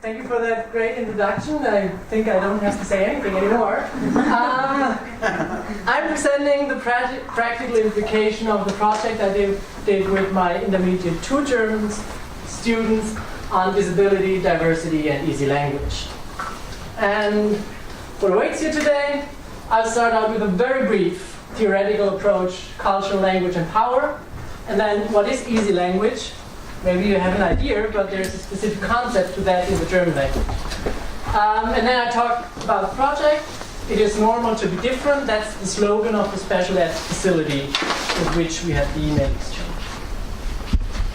Thank you for that great introduction. I think I don't have to say anything anymore. I'm presenting the practical implication of the project I did with my intermediate 2 German students on disability, diversity, and easy language. And what awaits you today, I'll start out with a very brief theoretical approach, cultural language and power, and then what is easy language. Maybe you have an idea, but there's a specific concept to that in the German language. And then I talk about the project. It is normal to be different. That's the slogan of the special ed facility with which we had the email exchange.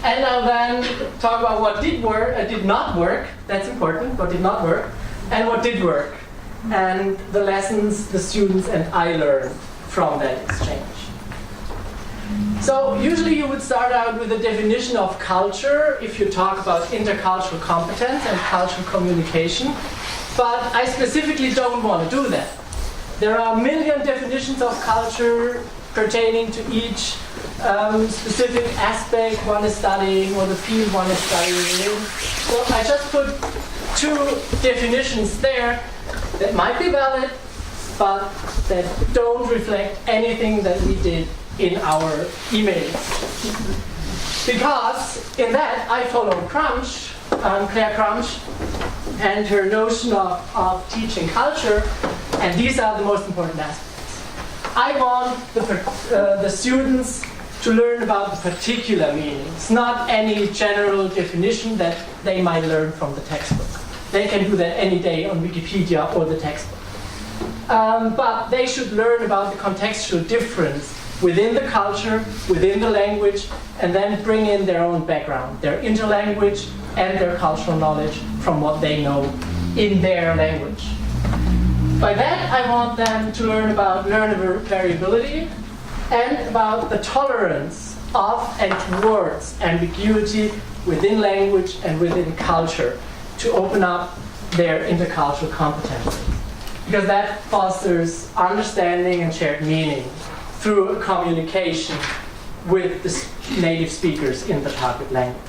And I'll then talk about what did not work. That's important, what did not work, and what did work, and the lessons the students and I learned from that exchange. So usually you would start out with a definition of culture if you talk about intercultural competence and cultural communication, but I specifically don't want to do that. There are a million definitions of culture pertaining to each specific aspect one is studying or the field one is studying in. So I just put 2 definitions there that might be valid, but that don't reflect anything that we did in our emails. Because in that I follow Kramsch, Claire Kramsch, and her notion of teaching culture, and these are the most important aspects. I want the students to learn about the particular meanings, not any general definition that they might learn from the textbook. They can do that any day on Wikipedia or the textbook. But they should learn about the contextual difference within the culture, within the language, and then bring in their own background, their interlanguage and their cultural knowledge from what they know in their language. By that, I want them to learn about learner variability and about the tolerance of and towards ambiguity within language and within culture to open up their intercultural competency. Because that fosters understanding and shared meaning through a communication with the native speakers in the target language.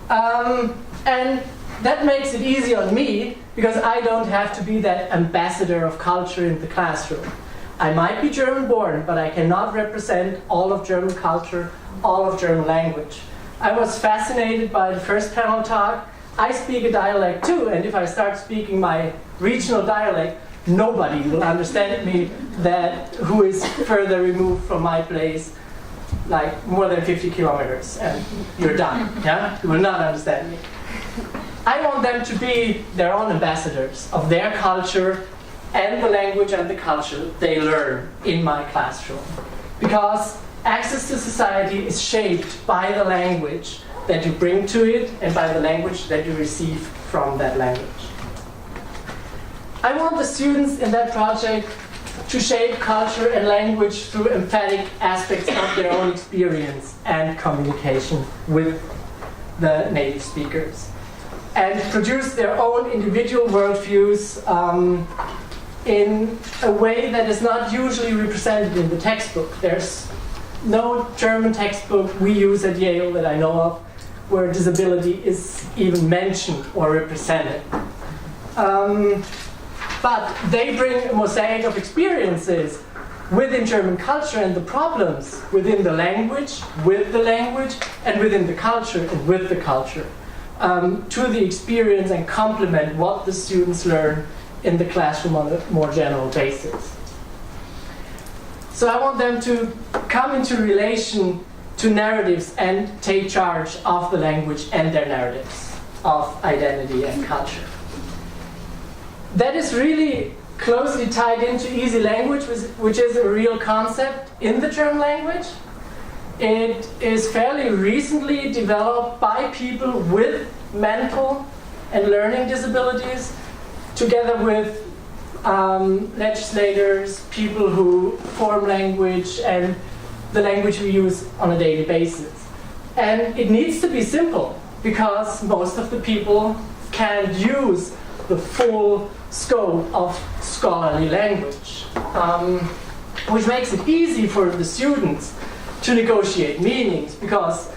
And that makes it easy on me because I don't have to be that ambassador of culture in the classroom. I might be German born, but I cannot represent all of German culture, all of German language. I was fascinated by the first panel talk. I speak a dialect too, and if I start speaking my regional dialect, nobody will understand me who is further removed from my place, like more than 50 kilometers, and you're done. Yeah? You will not understand me. I want them to be their own ambassadors of their culture and the language and the culture they learn in my classroom. Because access to society is shaped by the language that you bring to it and by the language that you receive from that language. I want the students in that project to shape culture and language through emphatic aspects of their own experience and communication with the native speakers, and produce their own individual worldviews in a way that is not usually represented in the textbook. There's no German textbook we use at Yale that I know of where disability is even mentioned or represented. But they bring a mosaic of experiences within German culture and the problems within the language, with the language, and within the culture and with the culture to the experience and complement what the students learn in the classroom on a more general basis. So I want them to come into relation to narratives and take charge of the language and their narratives of identity and culture. That is really closely tied into easy language, which is a real concept in the German language. It is fairly recently developed by people with mental and learning disabilities, together with legislators, people who form language and the language we use on a daily basis. And it needs to be simple because most of the people can't use the full scope of scholarly language, which makes it easy for the students to negotiate meanings, because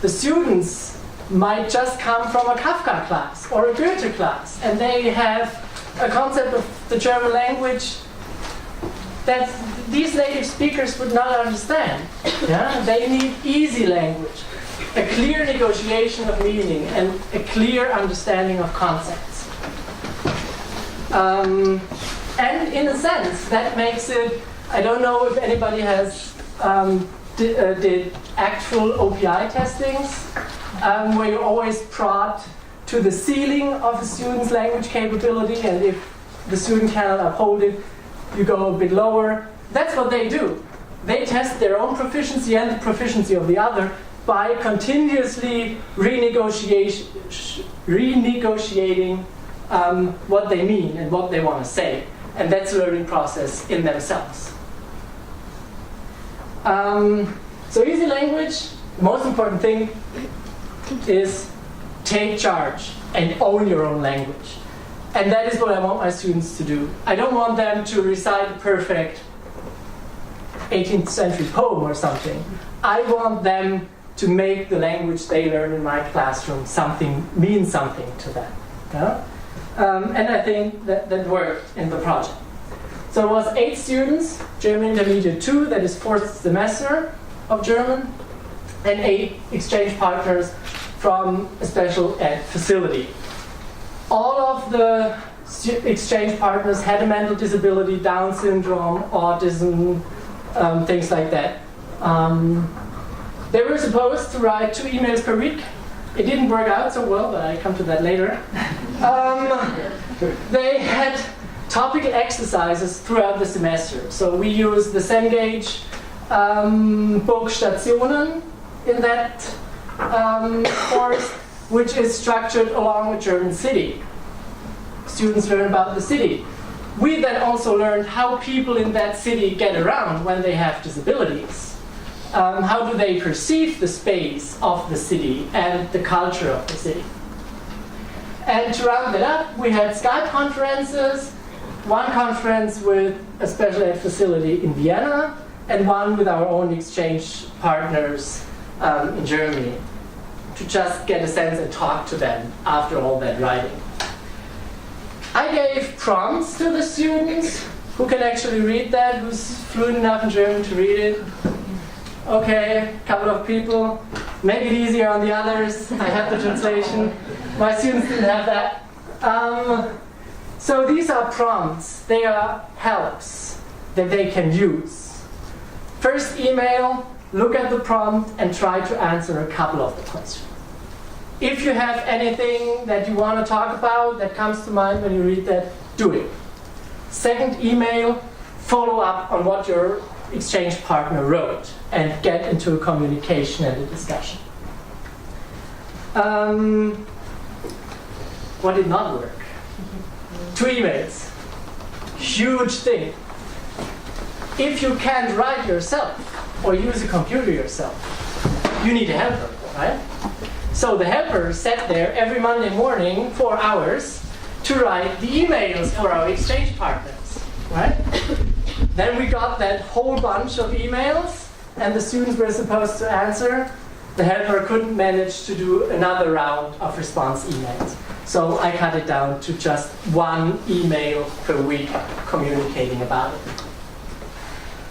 the students might just come from a Kafka class or a Goethe class, and they have a concept of the German language that these native speakers would not understand. Yeah? They need easy language, a clear negotiation of meaning, and a clear understanding of concepts. And in a sense, that makes it, I don't know if anybody has did actual OPI testings, where you always prod to the ceiling of a student's language capability, and if the student cannot uphold it, you go a bit lower. That's what they do. They test their own proficiency and the proficiency of the other by continuously renegotiating what they mean and what they want to say. And that's a learning process in themselves. So easy language, the most important thing is take charge and own your own language. And that is what I want my students to do. I don't want them to recite a perfect 18th century poem or something. I want them to make the language they learn in my classroom mean something to them. Yeah? And I think that worked in the project. So it was 8 students, German Intermediate 2, that is 4th semester of German, and 8 exchange partners from a special ed facility. All of the exchange partners had a mental disability, Down syndrome, autism, things like that. They were supposed to write 2 emails per week. It didn't work out so well, but I come to that later. They had topical exercises throughout the semester. So we used the Cengage book Stationen in that course, which is structured along a German city. Students learn about the city. We then also learned how people in that city get around when they have disabilities. How do they perceive the space of the city and the culture of the city? And to round it up, we had Skype conferences, one conference with a special ed facility in Vienna, and one with our own exchange partners in Germany, to just get a sense and talk to them after all that writing. I gave prompts to the students who can actually read that, who's fluent enough in German to read it. Okay, a couple of people. Make it easier on the others. I have the translation. My students didn't have that. So these are prompts. They are helps that they can use. First email, look at the prompt and try to answer a couple of the questions. If you have anything that you want to talk about that comes to mind when you read that, do it. Second email, follow up on what your exchange partner wrote and get into a communication and a discussion. What did not work? 2 emails. Huge thing. If you can't write yourself or use a computer yourself, you need a helper, right? So the helper sat there every Monday morning, 4 hours, to write the emails for our exchange partners, right? Then we got that whole bunch of emails, and the students were supposed to answer. The helper couldn't manage to do another round of response emails. So I cut it down to just 1 email per week communicating about it.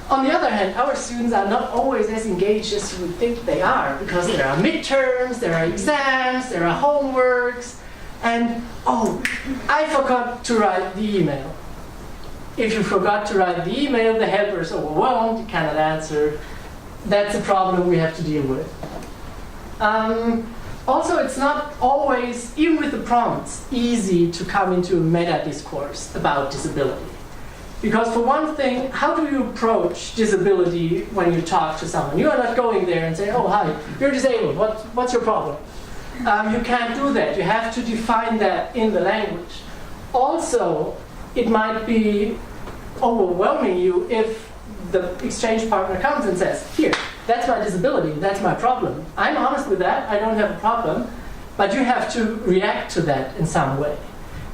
On the other hand, our students are not always as engaged as you would think they are, because there are midterms, there are exams, there are homeworks, and oh, I forgot to write the email. If you forgot to write the email, the helper is overwhelmed, you cannot answer. That's a problem we have to deal with. Also, it's not always, even with the prompts, easy to come into a meta discourse about disability. Because for one thing, how do you approach disability when you talk to someone? You are not going there and say, oh, hi, you're disabled, what's your problem? You can't do that. You have to define that in the language. Also, it might be overwhelming you if the exchange partner comes and says, here, that's my disability, that's my problem. I'm honest with that, I don't have a problem, but you have to react to that in some way.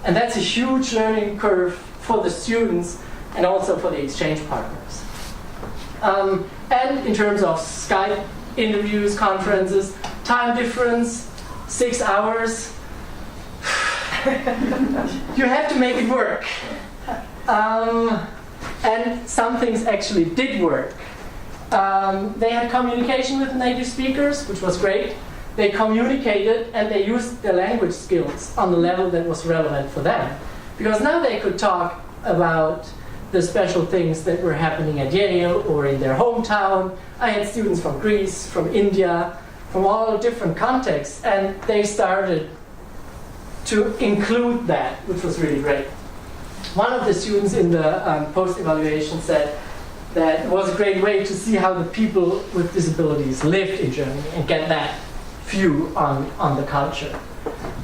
And that's a huge learning curve for the students and also for the exchange partners. And in terms of Skype interviews, conferences, time difference, 6 hours. You have to make it work. And some things actually did work. They had communication with native speakers, which was great. They communicated and they used their language skills on the level that was relevant for them. Because now they could talk about the special things that were happening at Yale or in their hometown. I had students from Greece, from India, from all different contexts, and they started to include that, which was really great. One of the students in the post-evaluation said that it was a great way to see how the people with disabilities lived in Germany and get that view on the culture.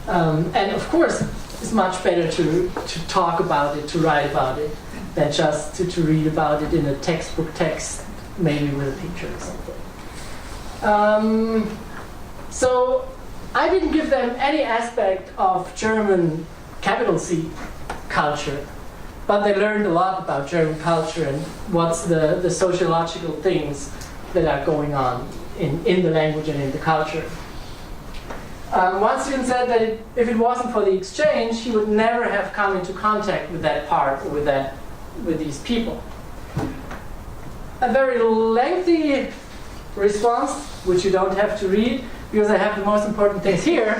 And of course, it's much better to talk about it, to write about it, than just to read about it in a textbook text, maybe with a picture or something. So I didn't give them any aspect of German capital C culture, but they learned a lot about German culture and what's the sociological things that are going on in the language and in the culture. One student said that if it wasn't for the exchange, he would never have come into contact with that part, or with these people. A very lengthy response, which you don't have to read, because I have the most important things here,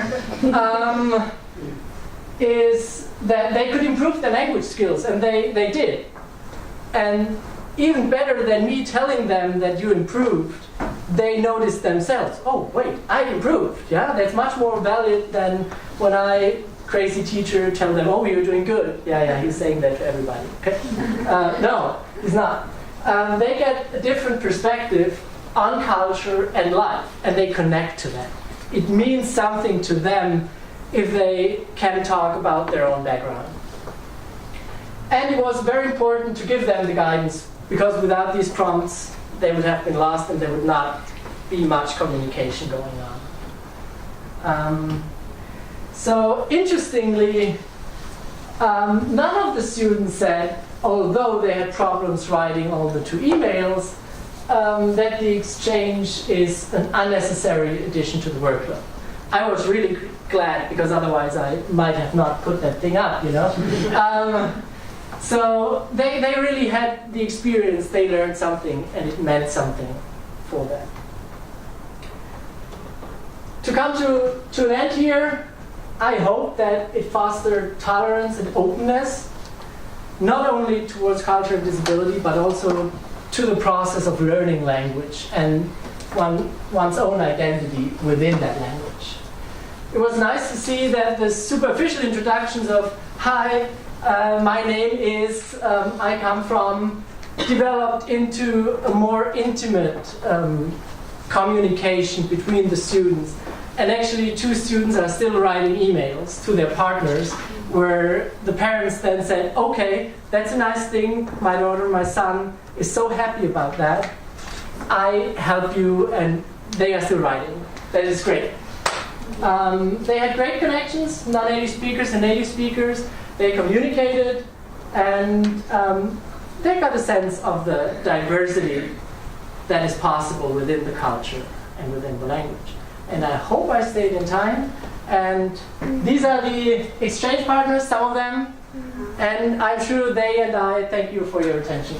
is that they could improve their language skills, and they did. And even better than me telling them that you improved, they noticed themselves. Oh, wait, I improved. Yeah, that's much more valid than when I, crazy teacher, tell them, oh, you're doing good. Yeah, he's saying that to everybody. Okay? No, he's not. They get a different perspective on culture and life, and they connect to that. It means something to them if they can talk about their own background. And it was very important to give them the guidance, because without these prompts, they would have been lost and there would not be much communication going on. So interestingly, none of the students said, although they had problems writing all the 2 emails, that the exchange is an unnecessary addition to the workload. I was really glad, because otherwise I might have not put that thing up, you know. So they really had the experience, they learned something, and it meant something for them. To come to an end here, I hope that it fostered tolerance and openness, not only towards culture and disability, but also to the process of learning language and one's own identity within that language. It was nice to see that the superficial introductions of, hi, my name is, I come from, developed into a more intimate communication between the students. And actually 2 students are still writing emails to their partners, where the parents then said, okay, that's a nice thing, my daughter, my son is so happy about that, I help you, and they are still writing. That is great. They had great connections, non-native speakers and native speakers. They communicated, and they got a sense of the diversity that is possible within the culture and within the language. And I hope I stayed in time. And these are the exchange partners, some of them. And I'm sure they and I thank you for your attention.